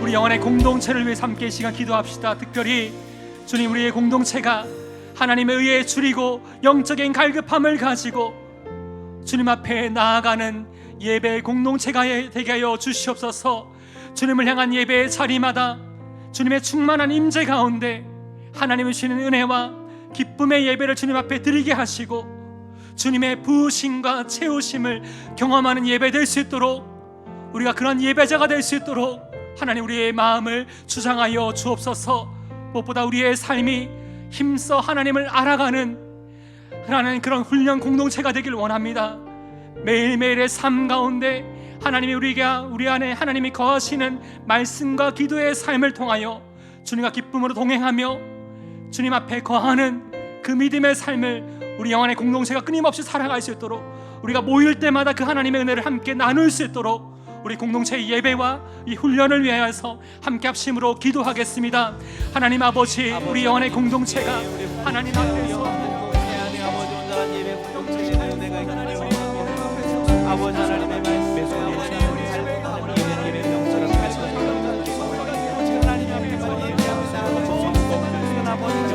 우리 영혼의 공동체를 위해서 함께 이 시간 기도합시다. 특별히 주님, 우리의 공동체가 하나님의 의에 줄이고 영적인 갈급함을 가지고 주님 앞에 나아가는 예배의 공동체가 되게 하여 주시옵소서. 주님을 향한 예배의 자리마다 주님의 충만한 임재 가운데 하나님의 주시는 은혜와 기쁨의 예배를 주님 앞에 드리게 하시고 주님의 부으심과 채우심을 경험하는 예배 될 수 있도록, 우리가 그런 예배자가 될 수 있도록 하나님 우리의 마음을 주장하여 주옵소서. 무엇보다 우리의 삶이 힘써 하나님을 알아가는 하나님 그런 훈련 공동체가 되길 원합니다. 매일매일의 삶 가운데 하나님이 우리 안에 하나님이 거하시는 말씀과 기도의 삶을 통하여 주님과 기쁨으로 동행하며 주님 앞에 거하는 그 믿음의 삶을 우리 영안의 공동체가 끊임없이 살아갈 수 있도록, 우리가 모일 때마다 그 하나님의 은혜를 함께 나눌 수 있도록 우리 공동체의 예배와 이 훈련을 위하여서 함께 합심으로 기도하겠습니다. 하나님 아버지, 우리 영안의 공동체가 하나님 앞에서 아버지 온전한 예배 공동체의 은혜가 있기를 아버지 하나님의 말씀에 소원하니 우리 삶을 하는 예배 명절을 가지고 하나님 앞에서 예배합니다. 아버지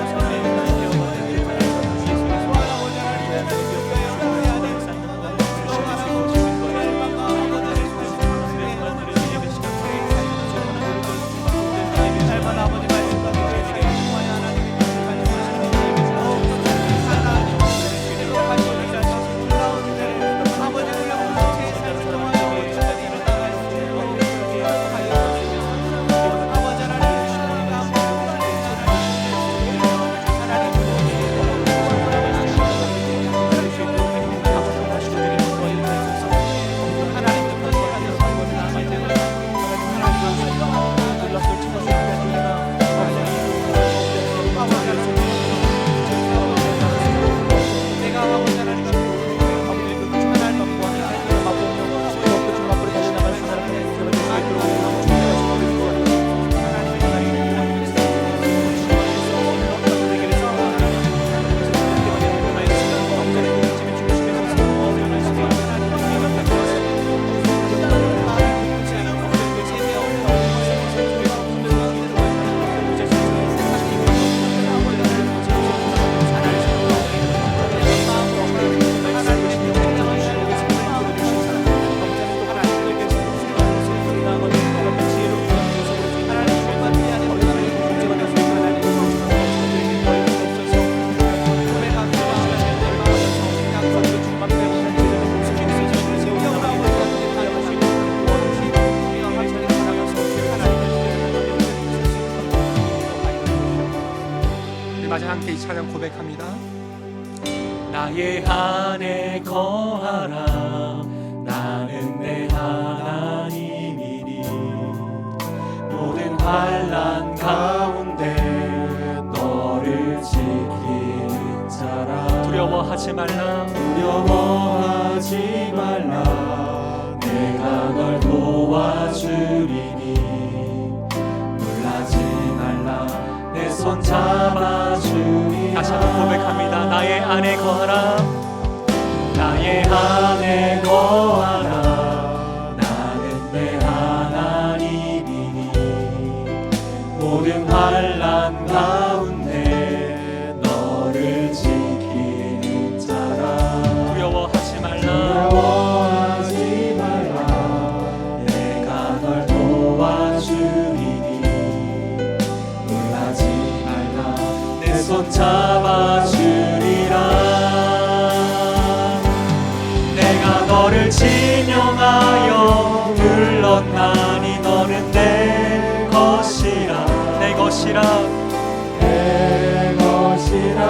함께 이 찬양 고백합니다. 나의 안에 거하라, 나는 내 하나님이니 모든 환난 가운데 너를 지키는 자라. 두려워하지 말라, 두려워하지 말라, 내가 널 도와주리니 놀라지 말라, 내 손 잡아주리. 다시 한번 고백합니다. 나의 안에 거하라, 나의 안에 거하라, 나는 내 하나님이니 모든 환난 가운데 너를 지키는 자라. 두려워하지 말라, 두려워하지 말라, 내가 널 도와주리니 놀라지 말라, 내 손 잡아주리라. 내가 너를 진영하여 불렀나니 너는 내 것이라, 내 것이라, 내 것이라,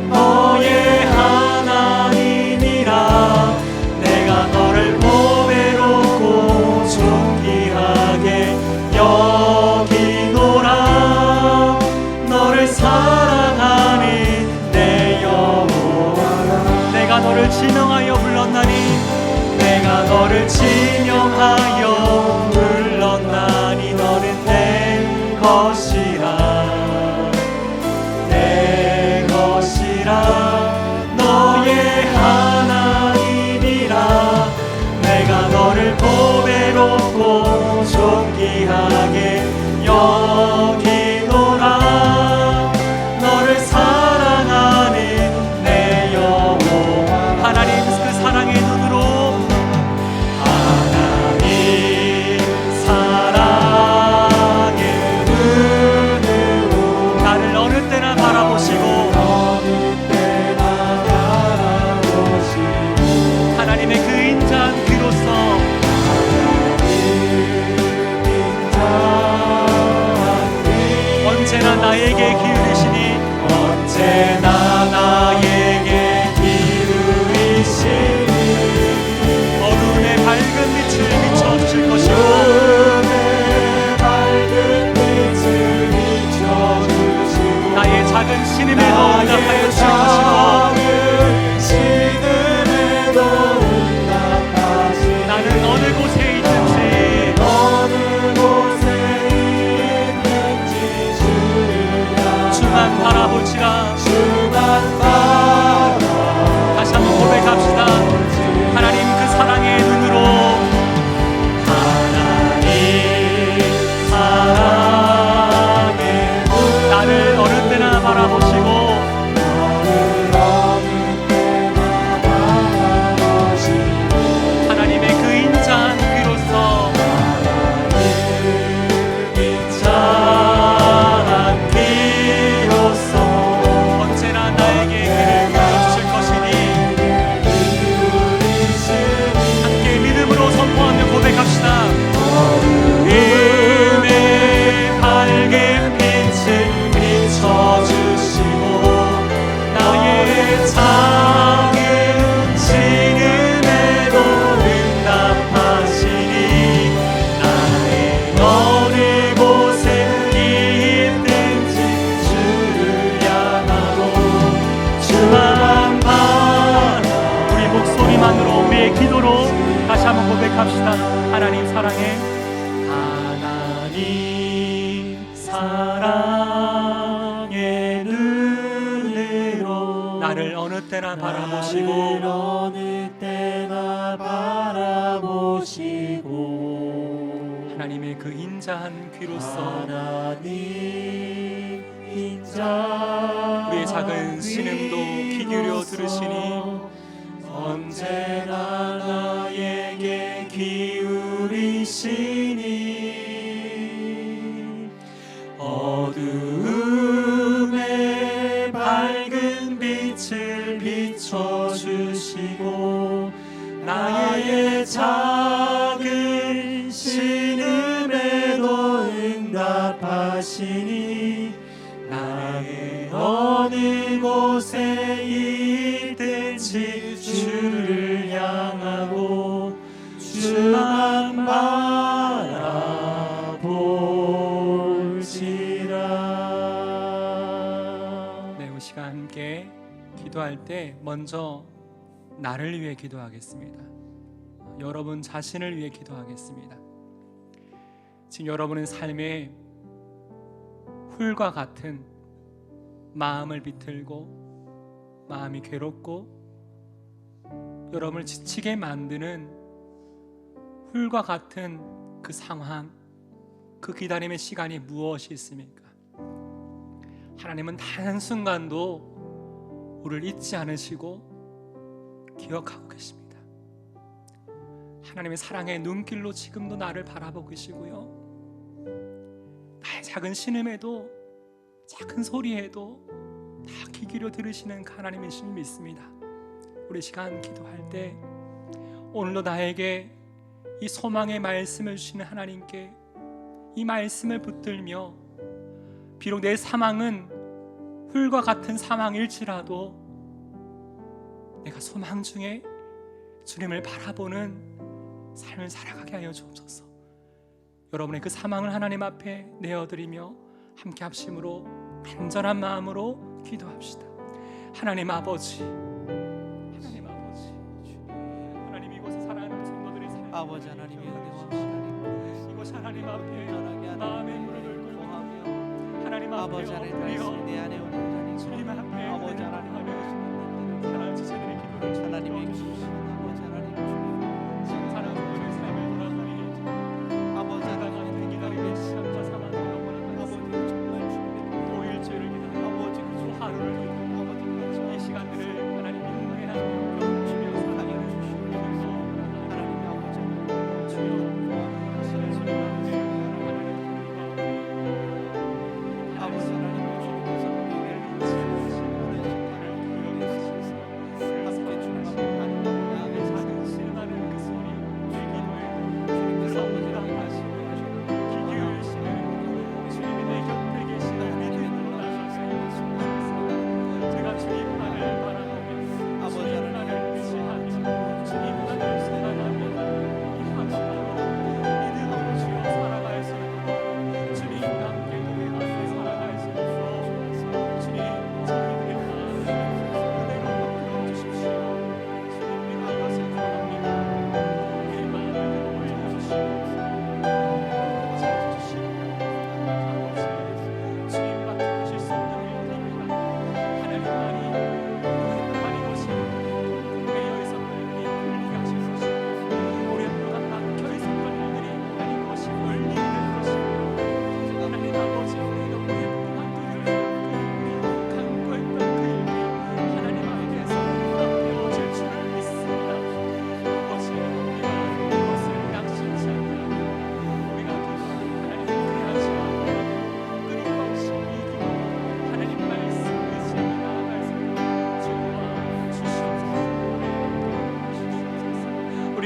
너의 하나님이라. 내가 너를 보배롭고 존귀하게 여기노라. 너를 사랑하는 내 여호와라. 내가 너를 진영하여 불렀나니, 내가 너를 진영하여 불렀나니 너는 내 것이라. 존귀하게 여기노라. 너를 사랑하는 내 영혼. 하나님 그 사랑의 눈으로 하나님 사랑의 눈으로 나를 어느 때나 바라보시고 하나님의 그 인자한 귀로서 언제나 나에게 기울이시니 언제나 나에게 기울이시니 어둠의 밝은 빛을 비춰주실 것이고 나의 작은 신음에도 응답하여 주실 것이고 나는 어느 곳에 있든지 주만 바라볼지라. 다시 한번 고백합시다. 하나님 그 사랑의 눈으로 하나님 사랑의 나를 어느 때나 바라보시고 하나님의 그 인자한 귀로서 언제나 나에게 귀를 기울여주실 것이니 함께 믿음으로 선포하며 고백합시다. 음의 밝은 빛을 비춰주시고 나의 작은 신음에도 응답하시니 나의 어느 곳에 있든지 주를 향하고 주만 바라. 우리 목소리만으로 우리의 기도로 다시 한번 고백합시다. 하나님 사랑해. 하나님 사랑의 눈으로 나를 어느 때나 바라보시고 하나님의 그 인자한 귀로서 우리의 작은 신음도 귀 기울여 들으시니 언제나 나에게 기울이시니 어두움에 밝은 빛을 비춰주시고 나의 작은 신음에도 응답하시니 나의 어느 곳에 있든지 주를 향하고 주만 바라볼지라. 네, 우리 시간 함께 기도할 때 먼저 나를 위해 기도하겠습니다. 여러분 자신을 위해 기도하겠습니다. 지금 여러분은 삶에 훌과 같은 마음을 비틀고 마음이 괴롭고 여러분을 지치게 만드는 훌과 같은 그 상황, 그 기다림의 시간이 무엇이 있습니까? 하나님은 단 한순간도 우리를 잊지 않으시고 기억하고 계십니다. 하나님의 사랑의 눈길로 지금도 나를 바라보고 계시고요, 나의 작은 신음에도 작은 소리에도 다 귀 기울여 들으시는 하나님의 신 믿습니다. 우리 시간 기도할 때 오늘도 나에게 이 소망의 말씀을 주시는 하나님께 이 말씀을 붙들며 비록 내 사망은 훌과 같은 사망일지라도 내가 소망 중에 주님을 바라보는 삶을 살아가게 하여 주옵소서. 여러분의 그 사망을 하나님 앞에 내어드리며 함께 합심으로 간절한 마음으로 기도합시다. 하나님 아버지, 하나님 아버지, 하나님 이곳에 사랑하는 성도들의 삶, 아버지 하나님의 은혜와 하나님 이곳 하나님 앞에 전하게 마음의 하나님 문을 열고 구하며 하나님 아버지 앞에 하나님 엎드려 말씀 내 안에 오는 하나님 주님 앞에 아버지 하나님 하나님 지체들의 기도를 하나님의 주신 아버지 하나님 주님 지금 사랑하는 삶을 돌아보니 아버지 하나님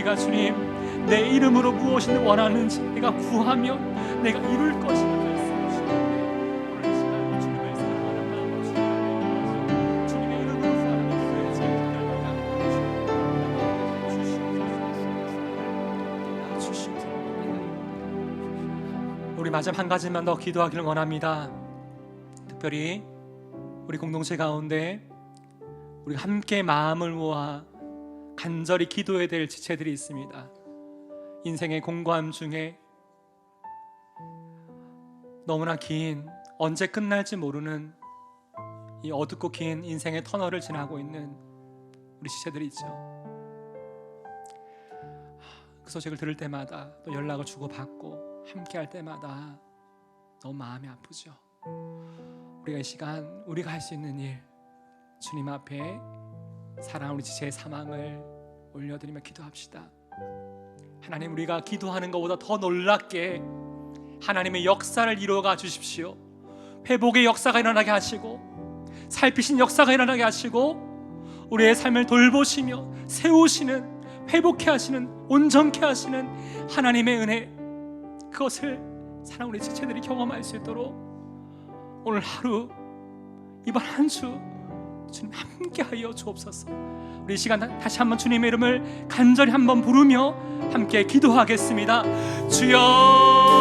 우리가 주님 내 이름으로 무엇을 원하는지 내가 구하면 내가 이룰 것이라고 말씀하시는데 오늘 이 시간 주님을 사랑하는 마음으로 주님의 이름으로 구하는 구의 제목들 주시옵소서. 우리 마지막 한 가지만 더 기도하기를 원합니다. 특별히 우리 공동체 가운데 우리 함께 마음을 모아 간절히 기도해야 될 지체들이 있습니다. 인생의 공고함 중에 너무나 긴, 언제 끝날지 모르는 이 어둡고 긴 인생의 터널을 지나고 있는 우리 지체들이 있죠. 그 소식을 들을 때마다 또 연락을 주고받고 함께 할 때마다 너무 마음이 아프죠. 우리가 이 시간 우리가 할 수 있는 일, 주님 앞에 사랑하는 우리 지체의 사망을 올려드리며 기도합시다. 하나님, 우리가 기도하는 것보다 더 놀랍게 하나님의 역사를 이루어가 주십시오. 회복의 역사가 일어나게 하시고 살피신 역사가 일어나게 하시고 우리의 삶을 돌보시며 세우시는, 회복케 하시는, 온전케 하시는 하나님의 은혜, 그것을 사랑하는 우리 지체들이 경험할 수 있도록 오늘 하루, 이번 한 주 주님 함께하여 주옵소서. 우리 이 시간 다시 한번 주님의 이름을 간절히 한번 부르며 함께 기도하겠습니다. 주여,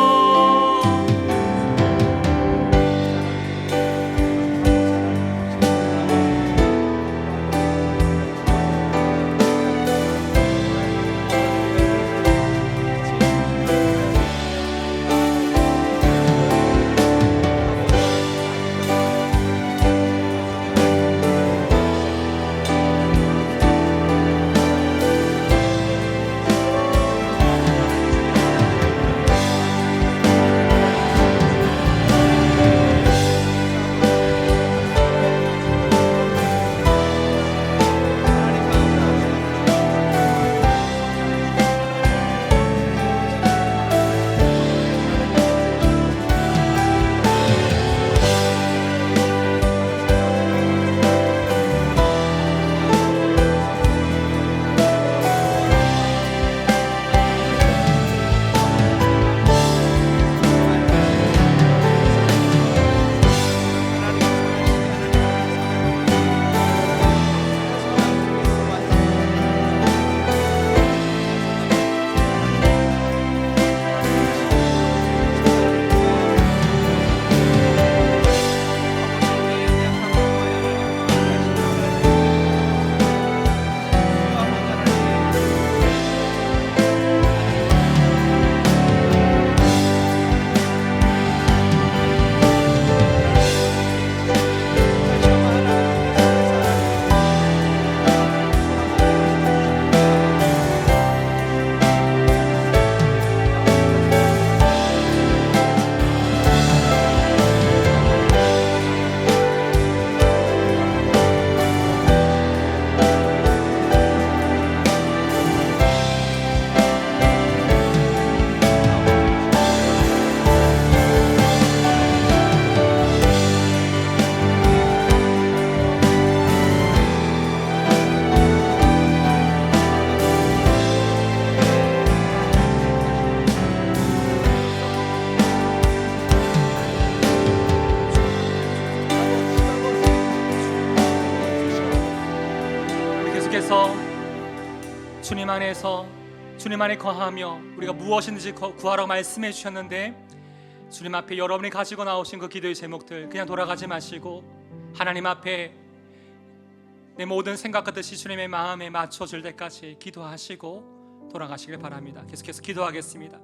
주님 안에서 주님 안에 거하며 우리가 무엇이든지 구하라고 말씀해 주셨는데, 주님 앞에 여러분이 가지고 나오신 그 기도의 제목들 그냥 돌아가지 마시고 하나님 앞에 내 모든 생각과 뜻이 주님의 마음에 맞춰질 때까지 기도하시고 돌아가시길 바랍니다. 계속해서 기도하겠습니다.